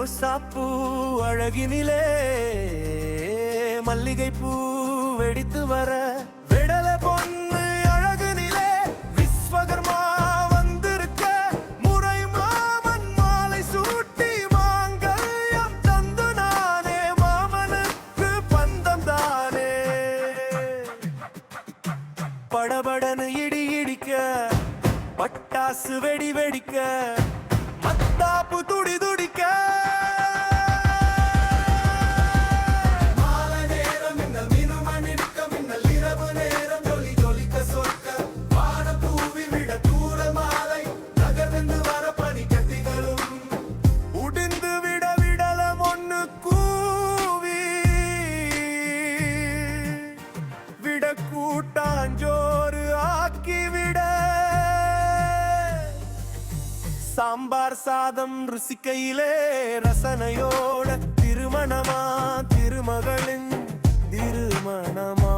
ரோசாப்பூ அழகினிலே மல்லிகை பூ வெடித்து வர விடல பொண்ணு அழகுனிலே விஸ்வகர்மா வந்திருக்க முறை மாமன் மாலை சூட்டி மாங்கல்யம் தந்து நானே மாமனுக்கு பந்தம் தானே படபடன்னு இடி இடிக்க பட்டாசு வெடி வெடிக்க மத்தாப்பு துடி துடிக்க மாலை நேரம் மின்னல் மினுமன் இருக்க மின்னல் இரவு நேரம் ஜொலி ஜொலிக்க சொற்க வான பூவி விட தூர மாலை நகர்ந்து வர பனி கட்டிகளும் உடிந்து விட விடலம் ஒண்ணு கூவி விட கூட்டாஞ்சோறு ஆக்கிவிட சாம்பார் சாதம் ருசிக்கையிலே ரசனையோட திருமணமா திருமகளின் திருமணமா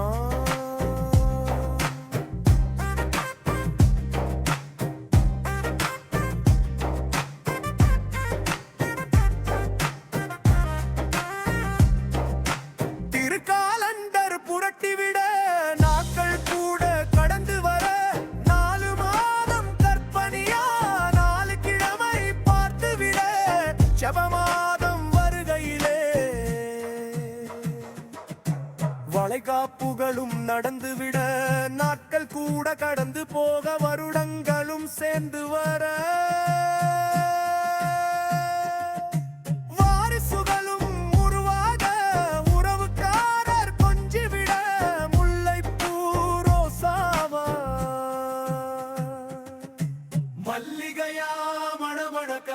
திருக்காலண்டர் புரட்டிவிட நாட்கள் கூட கடந்து வர ஜபமாதம் வருகையிலே வளைகாப்புகளும் நடந்துவிட நாட்கள் கூட கடந்து போக வருடங்களும் சேர்ந்து வர வாரிசுகளும் உருவாக உறவுக்காரர் கொஞ்சிவிட முல்லைப்பூ ரோசாவா மல்லிகையா மணமணக்க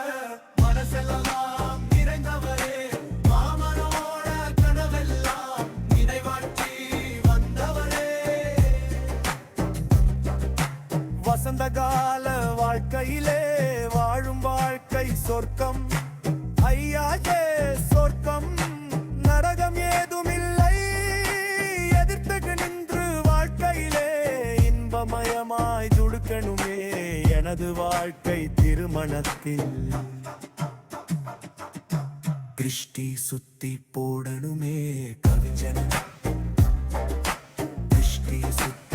மனசெல்லாம் நிறைந்தவரே மாமனோட கனவெல்லாம் நினைவாற்றி வந்தவரே வசந்த கால வாழ்க்கையிலே வாழும் வாழ்க்கை சொர்க்கம் ஐயாஜே சொர்க்கம் நரகம் ஏதுமில்லை எதிர்த்து நின்று வாழ்க்கையிலே இன்பமயமாய் துடுக்கணுமே எனது வாழ்க்கை திருமணத்தில் கிருஷ்டி சுத்தி போடணுமே கவிஞன் கிருஷ்டி சுத்தி